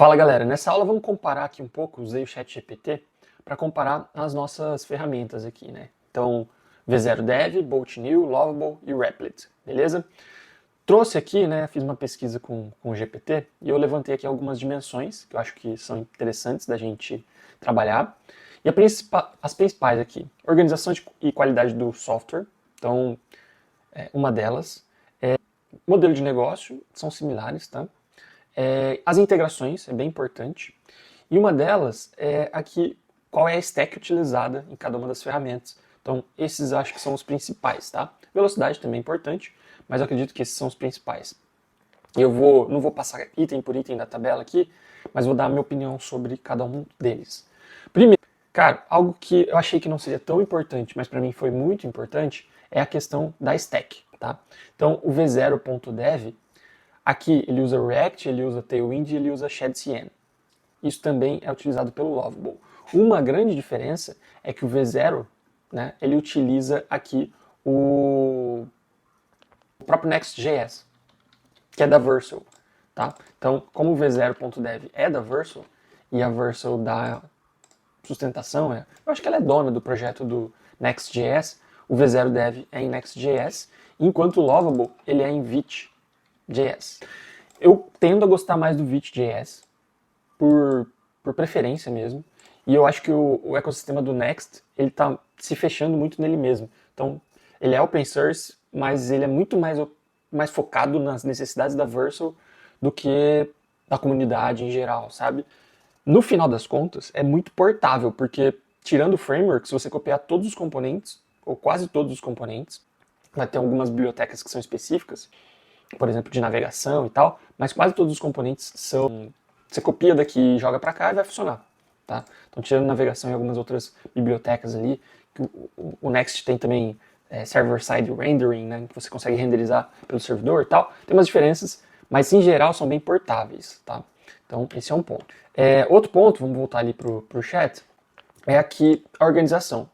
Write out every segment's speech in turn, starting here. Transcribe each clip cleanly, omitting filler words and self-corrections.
Fala galera, nessa aula vamos comparar aqui um pouco, usei o ChatGPT para comparar as nossas ferramentas aqui, né? Então, V0Dev, Bolt New, Lovable e Replit, beleza? Trouxe aqui, né, fiz uma pesquisa com o GPT e eu levantei aqui algumas dimensões que eu acho que são interessantes da gente trabalhar. E as principais aqui, organização e qualidade do software, então, uma delas. Modelo de negócio, são similares, tá? As integrações, é bem importante. E uma delas é aqui, qual é a stack utilizada em cada uma das ferramentas. Então, esses acho que são os principais, tá? Velocidade também é importante, mas eu acredito que esses são os principais. Eu não vou passar item por item da tabela aqui, mas vou dar a minha opinião sobre cada um deles. Primeiro, cara, algo que eu achei que não seria tão importante, mas para mim foi muito importante, é a questão da stack, tá? Então, o v0.dev, aqui ele usa React, ele usa Tailwind e ele usa ShadCN. Isso também é utilizado pelo Lovable. Uma grande diferença é que o V0, né, ele utiliza aqui o próprio Next.js, que é da Vercel. Tá? Então, como o v0.dev é da Vercel, e a Vercel dá sustentação, eu acho que ela é dona do projeto do Next.js, o v0dev é em Next.js, enquanto o Lovable ele é em Vite.js. Eu tendo a gostar mais do Vite.js, por preferência mesmo, e eu acho que o ecossistema do Next, ele está se fechando muito nele mesmo. Então, ele é open source, mas ele é muito mais focado nas necessidades da Vercel do que da comunidade em geral, sabe? No final das contas, é muito portável, porque tirando o framework, se você copiar todos os componentes, ou quase todos os componentes, vai ter algumas bibliotecas que são específicas, por exemplo, de navegação e tal, mas quase todos os componentes são... Você copia daqui e joga para cá e vai funcionar. Tá? Então, tirando navegação e algumas outras bibliotecas ali, o Next tem também server-side rendering, né, que você consegue renderizar pelo servidor e tal. Tem umas diferenças, mas em geral são bem portáveis. Tá? Então, esse é um ponto. Outro ponto, vamos voltar ali para o chat, é aqui a organização.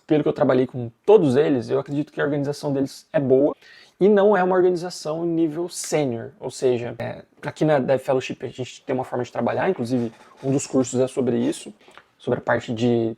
Pelo que eu trabalhei com todos eles, eu acredito que a organização deles é boa e não é uma organização nível sênior, ou seja, aqui na Dev Fellowship a gente tem uma forma de trabalhar, inclusive um dos cursos é sobre isso, sobre a parte de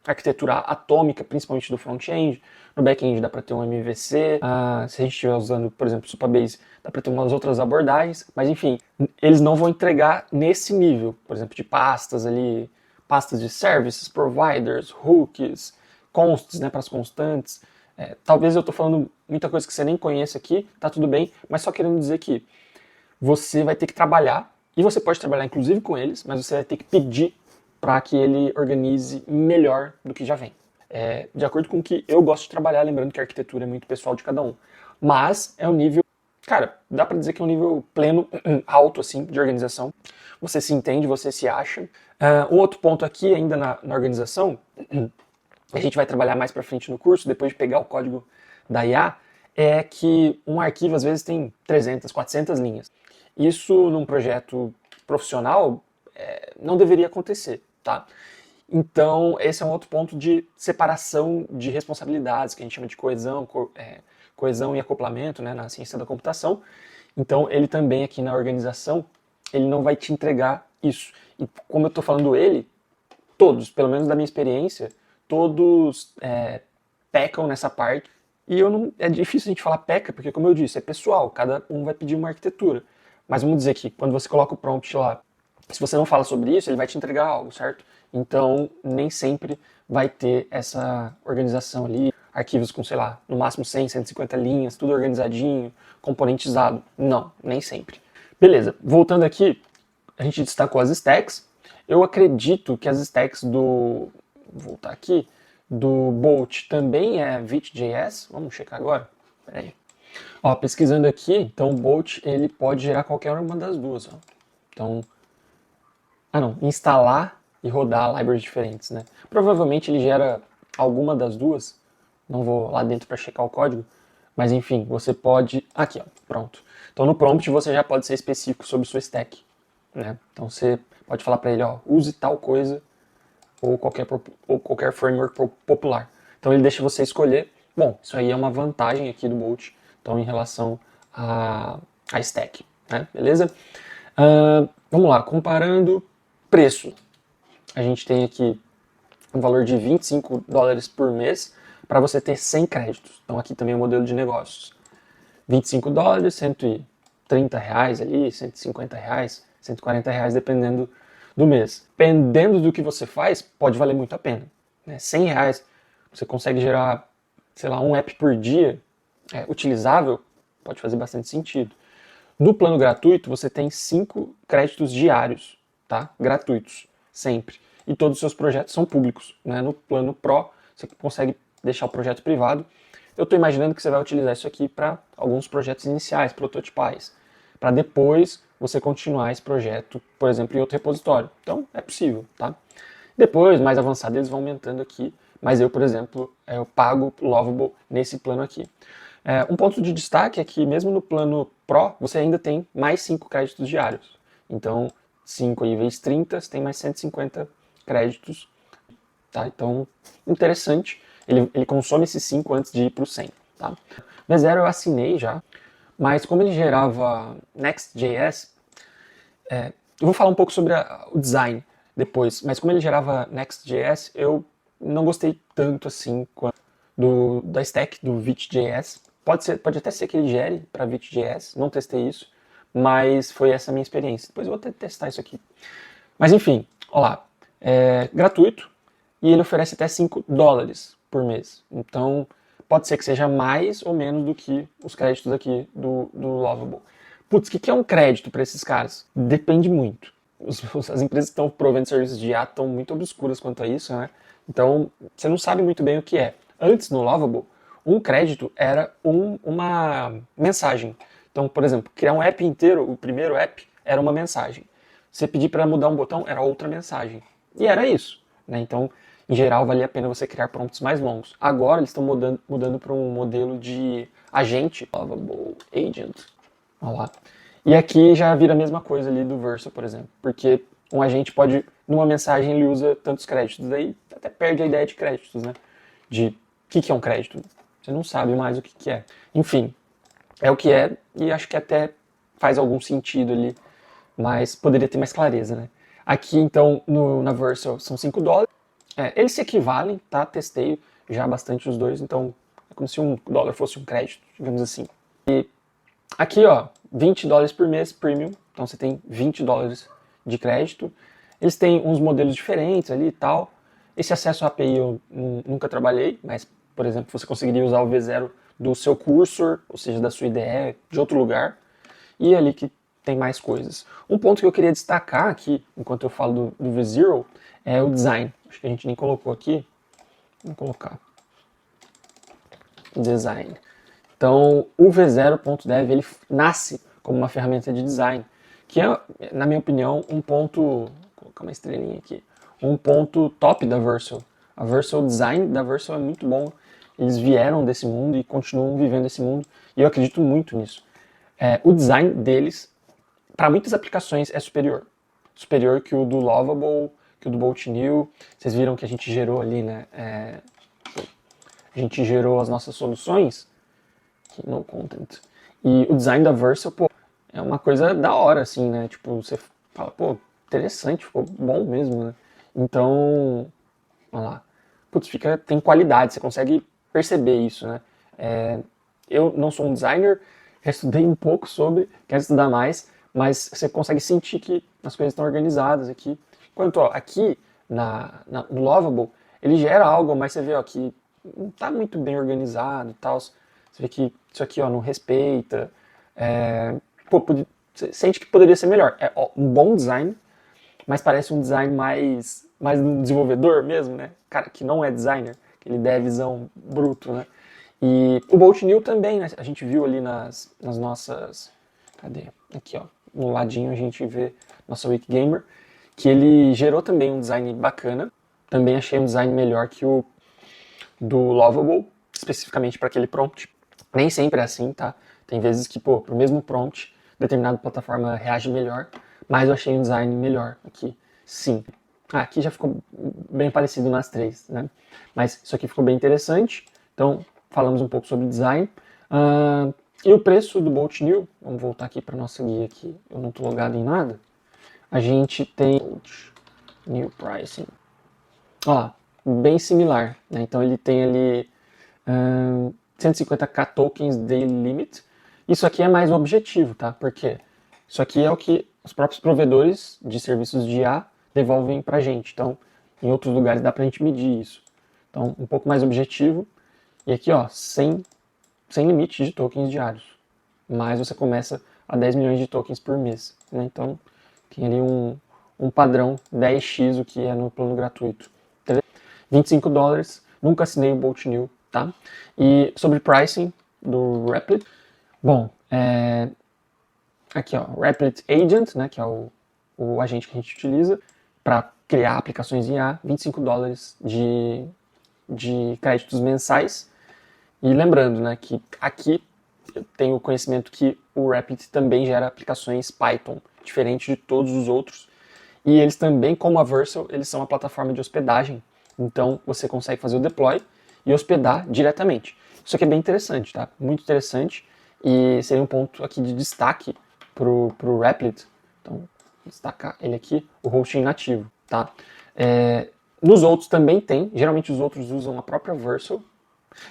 arquitetura atômica, principalmente do front-end. No back-end dá para ter um MVC, se a gente estiver usando, por exemplo, Supabase, dá para ter umas outras abordagens, mas enfim, eles não vão entregar nesse nível, por exemplo, de pastas ali, pastas de services, providers, hooks, consts, né, para as constantes. Talvez eu estou falando muita coisa que você nem conhece aqui, tá tudo bem, mas só querendo dizer que você vai ter que trabalhar, e você pode trabalhar inclusive com eles, mas você vai ter que pedir para que ele organize melhor do que já vem. De acordo com o que eu gosto de trabalhar, lembrando que a arquitetura é muito pessoal de cada um. Mas é um nível, cara, dá para dizer que é um nível pleno, alto assim, de organização. Você se entende, você se acha. Um outro ponto aqui, ainda na organização, a gente vai trabalhar mais para frente no curso, depois de pegar o código da IA, é que um arquivo às vezes tem 300, 400 linhas. Isso num projeto profissional não deveria acontecer, tá? Então esse é um outro ponto de separação de responsabilidades, que a gente chama de coesão e acoplamento, né, na ciência da computação. Então ele também aqui na organização, ele não vai te entregar isso. E como eu estou falando todos, pelo menos da minha experiência, todos pecam nessa parte. E é difícil a gente falar peca, porque como eu disse, é pessoal, cada um vai pedir uma arquitetura. Mas vamos dizer que quando você coloca o prompt lá, se você não fala sobre isso, ele vai te entregar algo, certo? Então, nem sempre vai ter essa organização ali, arquivos com, sei lá, no máximo 100, 150 linhas, tudo organizadinho, componentizado. Não, nem sempre. Beleza, voltando aqui, a gente destacou as stacks. Eu acredito que as stacks vou voltar aqui, do Bolt também é Vite.js. Vamos checar agora? Peraí. Ó, pesquisando aqui, então o Bolt ele pode gerar qualquer uma das duas. Ó. Então, instalar e rodar libraries diferentes, né? Provavelmente ele gera alguma das duas. Não vou lá dentro para checar o código, mas enfim, você pode... Aqui, ó, pronto. Então no prompt você já pode ser específico sobre sua stack, né? Então você pode falar para ele, ó, use tal coisa ou qualquer framework popular. Então ele deixa você escolher. Bom, isso aí é uma vantagem aqui do Bolt, então em relação a stack, né? Beleza? Vamos lá, comparando preço. A gente tem aqui um valor de $25 por mês para você ter 100 créditos. Então aqui também é o modelo de negócios. $25, R$ 130 ali, R$ 150, R$ 140, dependendo do mês. Dependendo do que você faz, pode valer muito a pena. Né? R$ 100, você consegue gerar, sei lá, um app por dia utilizável, pode fazer bastante sentido. No plano gratuito, você tem 5 créditos diários, tá? Gratuitos, sempre. E todos os seus projetos são públicos. Né? No plano Pro, você consegue deixar o projeto privado. Eu estou imaginando que você vai utilizar isso aqui para alguns projetos iniciais, prototipais, para depois você continuar esse projeto, por exemplo, em outro repositório. Então, é possível, tá? Depois, mais avançado, eles vão aumentando aqui, mas eu, por exemplo, eu pago o Lovable nesse plano aqui. Um ponto de destaque é que mesmo no plano Pro, você ainda tem mais 5 créditos diários. Então, 5 aí vezes 30, você tem mais 150 créditos. Tá? Então, interessante. Ele consome esses 5 antes de ir para o 100. Tá? V0 eu assinei já, mas como ele gerava Next.js, eu vou falar um pouco sobre o design depois, mas como ele gerava Next.js, eu não gostei tanto assim da stack do Vite.js. Pode até ser que ele gere para Vite.js, não testei isso, mas foi essa a minha experiência. Depois eu vou testar isso aqui. Mas enfim, olha lá, é gratuito e ele oferece até $5 por mês. Então pode ser que seja mais ou menos do que os créditos aqui do Lovable. Putz, o que é um crédito para esses caras? Depende muito. As empresas que estão provendo serviços de IA estão muito obscuras quanto a isso, né? Então você não sabe muito bem o que é. Antes no Lovable, um crédito era uma mensagem. Então, por exemplo, criar um app inteiro, o primeiro app era uma mensagem. Você pedir para mudar um botão era outra mensagem. E era isso. Né? Então, em geral, valia a pena você criar prompts mais longos. Agora eles estão mudando para um modelo de agente, Lovable Agent. Olha lá. E aqui já vira a mesma coisa ali do Versa, por exemplo. Porque um agente pode, numa mensagem, ele usa tantos créditos. Daí até perde a ideia de créditos, né? De o que é um crédito. Você não sabe mais o que é. Enfim, é o que é e acho que até faz algum sentido ali, mas poderia ter mais clareza, né? Aqui, então, na Vercel são $5. Eles se equivalem, tá? Testei já bastante os dois, então é como se $1 fosse um crédito, digamos assim. E aqui, ó, $20 por mês premium, então você tem $20 de crédito. Eles têm uns modelos diferentes ali e tal. Esse acesso à API eu nunca trabalhei, mas, por exemplo, você conseguiria usar o V0 do seu cursor, ou seja, da sua IDE, de outro lugar, e ali que tem mais coisas. Um ponto que eu queria destacar aqui, enquanto eu falo do V0, é o design. Acho que a gente nem colocou aqui. Vamos colocar. Design. Então, o V0.dev ele nasce como uma ferramenta de design, que é, na minha opinião, um ponto, vou colocar uma estrelinha aqui, um ponto top da Vercel. A Vercel, o design da Vercel é muito bom. Eles vieram desse mundo e continuam vivendo esse mundo, e eu acredito muito nisso. O design deles, para muitas aplicações, é superior. Superior que o do Lovable, que o do Bolt New. Vocês viram que a gente gerou ali, né? A gente gerou as nossas soluções, aqui no content. E o design da Vercel, pô, é uma coisa da hora, assim, né? Tipo, você fala, pô, interessante, ficou bom mesmo, né? Então, olha lá. Putz, tem qualidade, você consegue perceber isso, né? Eu não sou um designer, já estudei um pouco sobre, quero estudar mais, mas você consegue sentir que as coisas estão organizadas aqui. Enquanto, ó, aqui no Lovable, ele gera algo, mas você vê ó, que não está muito bem organizado e tal. Você vê que isso aqui ó, não respeita. Você sente que poderia ser melhor. É ó, um bom design, mas parece um design mais um desenvolvedor mesmo, né? Cara que não é designer, aquele devzão bruto, né? E o Bolt New também, né? A gente viu ali nas nossas... Cadê? Aqui, ó. No ladinho a gente vê nossa Wikgamer, que ele gerou também um design bacana. Também achei um design melhor que o do Lovable, especificamente para aquele prompt. Nem sempre é assim, tá? Tem vezes que, pô, pro mesmo prompt, determinada plataforma reage melhor, mas eu achei um design melhor aqui, sim. Aqui já ficou bem parecido nas três, né? Mas isso aqui ficou bem interessante, então falamos um pouco sobre design. E o preço do Bolt New, vamos voltar aqui para nossa guia aqui, eu não estou logado em nada. a gente tem New Pricing. Ó, bem similar, né? Então ele tem ali 150k tokens daily limit. Isso aqui é mais objetivo, tá? Porque isso aqui é o que os próprios provedores de serviços de IA devolvem pra gente. Então, em outros lugares dá pra gente medir isso. Então, um pouco mais objetivo. E aqui, ó, sem limite de tokens diários. Mas você começa a 10 milhões de tokens por mês, né? Então, tem ali um padrão 10x, o que é no plano gratuito. $25, nunca assinei o Bolt New, tá? E sobre pricing do Replit, bom, aqui ó, Replit Agent, né, que é o agente que a gente utiliza para criar aplicações IA, $25 de créditos mensais. E lembrando, né, que aqui eu tenho o conhecimento que o Replit também gera aplicações Python, diferente de todos os outros. E eles também, como a Vercel, eles são uma plataforma de hospedagem. Então você consegue fazer o deploy e hospedar diretamente. Isso aqui é bem interessante, tá? Muito interessante. E seria um ponto aqui de destaque pro Replit. Então, destacar ele aqui, o hosting nativo, tá? Nos outros também tem. Geralmente os outros usam a própria Vercel.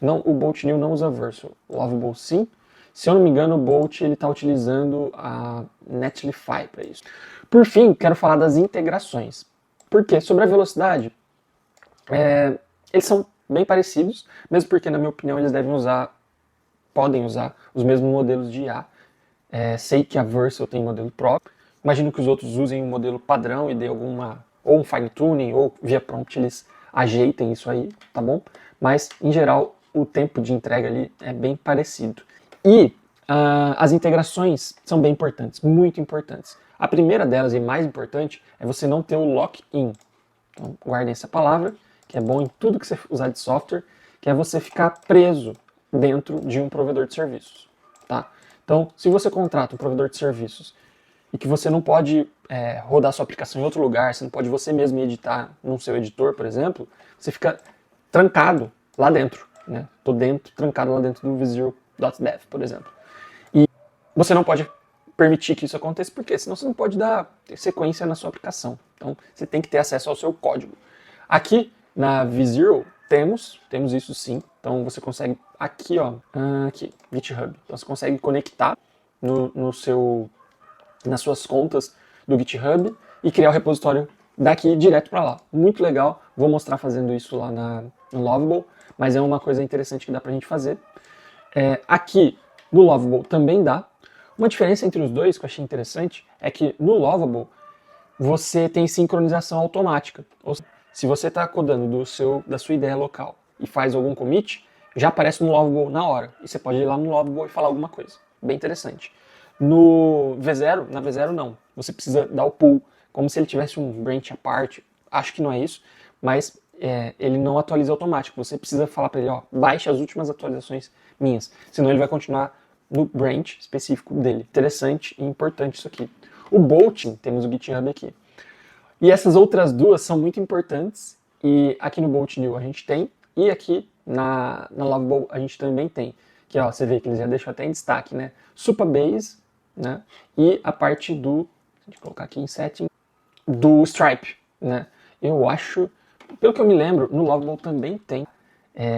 Não, o Bolt New não usa Vercel. O Lovable sim. Se eu não me engano, o Bolt está utilizando a Netlify para isso. Por fim, quero falar das integrações. Por quê? Sobre a velocidade, eles são bem parecidos, mesmo porque, na minha opinião, eles podem usar os mesmos modelos de IA. Sei que a Vercel tem modelo próprio. Imagino que os outros usem um modelo padrão e dê ou um fine tuning, ou via prompt eles ajeitem isso aí, tá bom? Mas, em geral, o tempo de entrega ali é bem parecido. E as integrações são bem importantes, muito importantes. A primeira delas, e mais importante, é você não ter o lock-in. Então, guardem essa palavra, que é bom em tudo que você usar de software, que é você ficar preso dentro de um provedor de serviços. Tá? Então, se você contrata um provedor de serviços e que você não pode rodar sua aplicação em outro lugar, você não pode você mesmo editar no seu editor, por exemplo, você fica trancado lá dentro. Né? Tô trancado lá dentro do vZero.dev, por exemplo. E você não pode permitir que isso aconteça, porque senão você não pode dar sequência na sua aplicação. Então, você tem que ter acesso ao seu código. Aqui, na vZero, temos isso sim. Então, você consegue, aqui, ó, GitHub. Então, você consegue conectar nas suas contas do GitHub e criar o repositório daqui direto para lá. Muito legal. Vou mostrar fazendo isso lá no Lovable, mas é uma coisa interessante que dá pra gente fazer. Aqui, no Lovable, também dá. Uma diferença entre os dois que eu achei interessante é que no Lovable você tem sincronização automática. Ou seja, se você está codando da sua ideia local e faz algum commit, já aparece no Lovable na hora. E você pode ir lá no Lovable e falar alguma coisa. Bem interessante. Na V0 não. Você precisa dar o pull, como se ele tivesse um branch à parte. Acho que não é isso, mas ele não atualiza automático. Você precisa falar para ele, ó, baixe as últimas atualizações minhas. Senão ele vai continuar no branch específico dele. Interessante e importante isso aqui. O Bolting, temos o GitHub aqui. E essas outras duas são muito importantes. E aqui no Bolt New a gente tem. E aqui na Lovable a gente também tem. Que ó, você vê que eles já deixam até em destaque, né? Supabase, né? E a parte deixa eu colocar aqui em setting, do Stripe, né? Eu acho, pelo que eu me lembro, no Lovable também tem.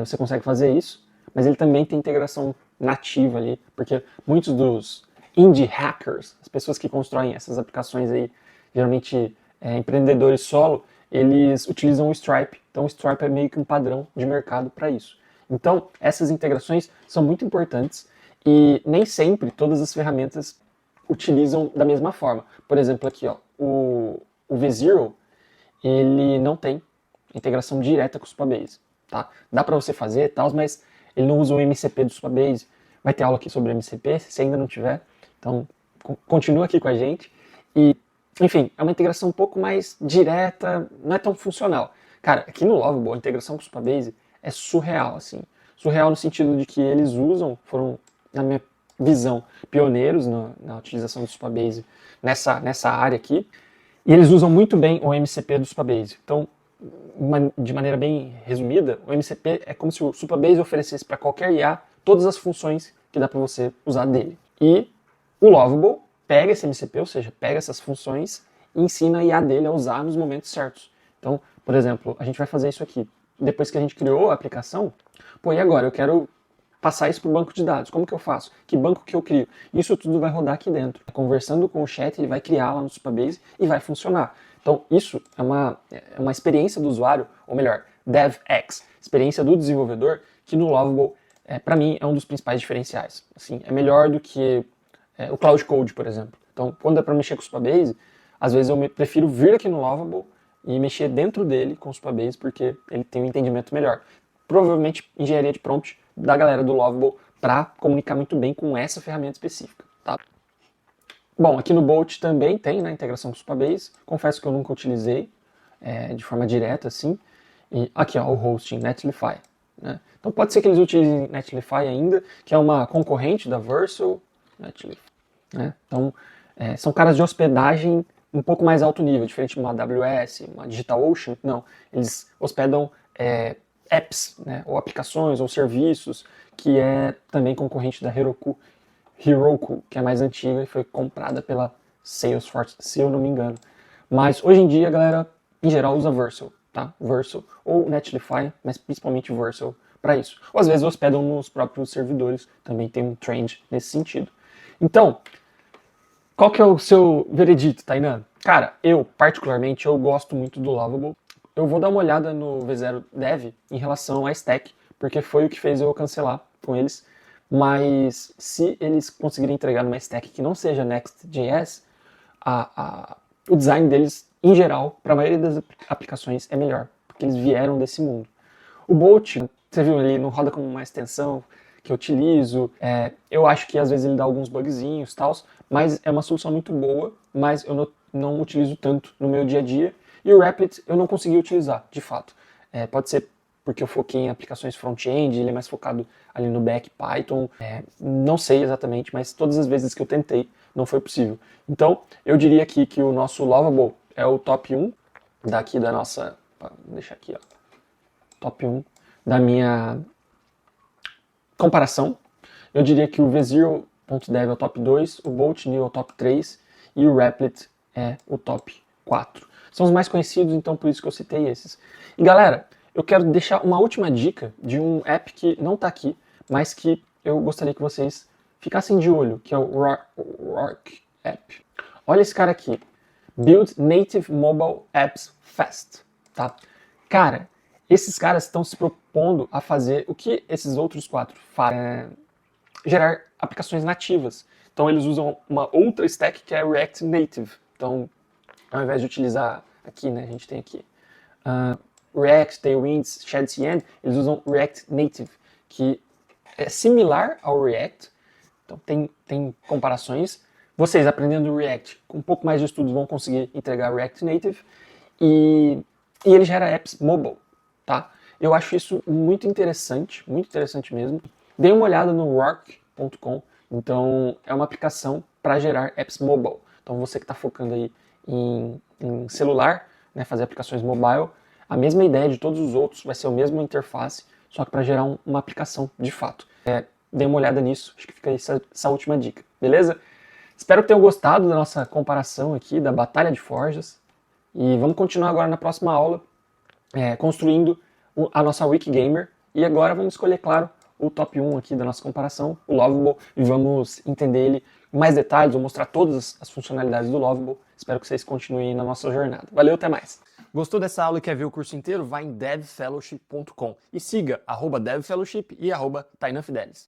Você consegue fazer isso, mas ele também tem integração nativa ali, porque muitos dos indie hackers, as pessoas que constroem essas aplicações aí, geralmente empreendedores solo, eles utilizam o Stripe. Então o Stripe é meio que um padrão de mercado para isso. Então essas integrações são muito importantes e nem sempre todas as ferramentas utilizam da mesma forma. Por exemplo, aqui ó, o vZero, ele não tem integração direta com o Supabase. Tá? Dá para você fazer, mas ele não usa o MCP do Supabase. Vai ter aula aqui sobre MCP, se ainda não tiver. Então, continua aqui com a gente. E, enfim, é uma integração um pouco mais direta, não é tão funcional. Cara, aqui no Lovable, a integração com o Supabase é surreal, assim. Surreal no sentido de que eles foram, na minha visão, pioneiros na utilização do Supabase nessa área aqui. E eles usam muito bem o MCP do Supabase. Então, de maneira bem resumida, o MCP é como se o Supabase oferecesse para qualquer IA todas as funções que dá para você usar dele. E o Lovable pega esse MCP, ou seja, pega essas funções e ensina a IA dele a usar nos momentos certos. Então, por exemplo, a gente vai fazer isso aqui. Depois que a gente criou a aplicação, pô, e agora? Eu quero passar isso para o banco de dados. Como que eu faço? Que banco que eu crio? Isso tudo vai rodar aqui dentro. Conversando com o chat, ele vai criar lá no Supabase e vai funcionar. Então, isso é uma experiência do usuário, ou melhor, DevX, experiência do desenvolvedor, que no Lovable, para mim, é um dos principais diferenciais. Assim, é melhor do que o Cloud Code, por exemplo. Então, quando é para mexer com o Supabase, às vezes eu prefiro vir aqui no Lovable e mexer dentro dele com o Supabase, porque ele tem um entendimento melhor. Provavelmente engenharia de prompt da galera do Lovable para comunicar muito bem com essa ferramenta específica. Tá? Bom, aqui no Bolt também tem, né, integração com o Supabase. Confesso que eu nunca utilizei de forma direta assim. E aqui, ó, o hosting, Netlify. Né? Então pode ser que eles utilizem Netlify ainda, que é uma concorrente da Vercel. Netlify, né? Então são caras de hospedagem um pouco mais alto nível, diferente de uma AWS, uma DigitalOcean. Não, eles hospedam apps, né, ou aplicações, ou serviços, que é também concorrente da Heroku, que é mais antiga e foi comprada pela Salesforce, se eu não me engano. Mas hoje em dia a galera, em geral, usa Vercel, tá? Vercel ou Netlify, mas principalmente Vercel para isso. Ou às vezes hospedam nos próprios servidores, também tem um trend nesse sentido. Então, qual que é o seu veredito, Tainan? Cara, eu, particularmente, eu gosto muito do Lovable. Eu vou dar uma olhada no V0 Dev em relação à stack, porque foi o que fez eu cancelar com eles. Mas se eles conseguirem entregar numa stack que não seja Next.js, o design deles, em geral, para a maioria das aplicações é melhor, porque eles vieram desse mundo. O Bolt, você viu, ele não roda como uma extensão que eu utilizo. Eu acho que às vezes ele dá alguns bugzinhos e tal, mas é uma solução muito boa, mas eu não utilizo tanto no meu dia a dia. E o Replit eu não consegui utilizar, de fato. Pode ser porque eu foquei em aplicações front-end, ele é mais focado ali no back Python. Não sei exatamente, mas todas as vezes que eu tentei, não foi possível. Então, eu diria aqui que o nosso Lovable é o top 1 daqui da nossa... Vou deixar aqui, ó. Top 1 da minha comparação. Eu diria que o V0.dev é o top 2, o Bolt New é o top 3 e o Replit é o top 4. São os mais conhecidos, então por isso que eu citei esses. E galera, eu quero deixar uma última dica de um app que não está aqui, mas que eu gostaria que vocês ficassem de olho, que é o Roark App. Olha esse cara aqui. Build Native Mobile Apps Fast. Tá? Cara, esses caras estão se propondo a fazer o que esses outros 4 fazem, gerar aplicações nativas. Então eles usam uma outra stack que é React Native. Então, ao invés de utilizar aqui, né, a gente tem aqui React, Tailwinds, Shadcn, eles usam React Native, que é similar ao React. Então tem comparações. Vocês aprendendo React, com um pouco mais de estudos, vão conseguir entregar React Native. E ele gera apps mobile, tá? Eu acho isso muito interessante mesmo. Dê uma olhada no Roark.com. Então, é uma aplicação para gerar apps mobile. Então, você que está focando aí em celular, né, fazer aplicações mobile, a mesma ideia de todos os outros, vai ser a mesma interface, só que para gerar uma aplicação de fato. Dê uma olhada nisso, acho que fica aí essa última dica, beleza? Espero que tenham gostado da nossa comparação aqui, da Batalha de Forjas, e vamos continuar agora na próxima aula, construindo a nossa Wikigamer, e agora vamos escolher, claro, o top 1 aqui da nossa comparação, o Lovable, e vamos entender ele em mais detalhes, vou mostrar todas as funcionalidades do Lovable. Espero que vocês continuem na nossa jornada. Valeu, até mais! Gostou dessa aula e quer ver o curso inteiro? Vai em devfellowship.com e siga @devfellowship e @tainanfidelis.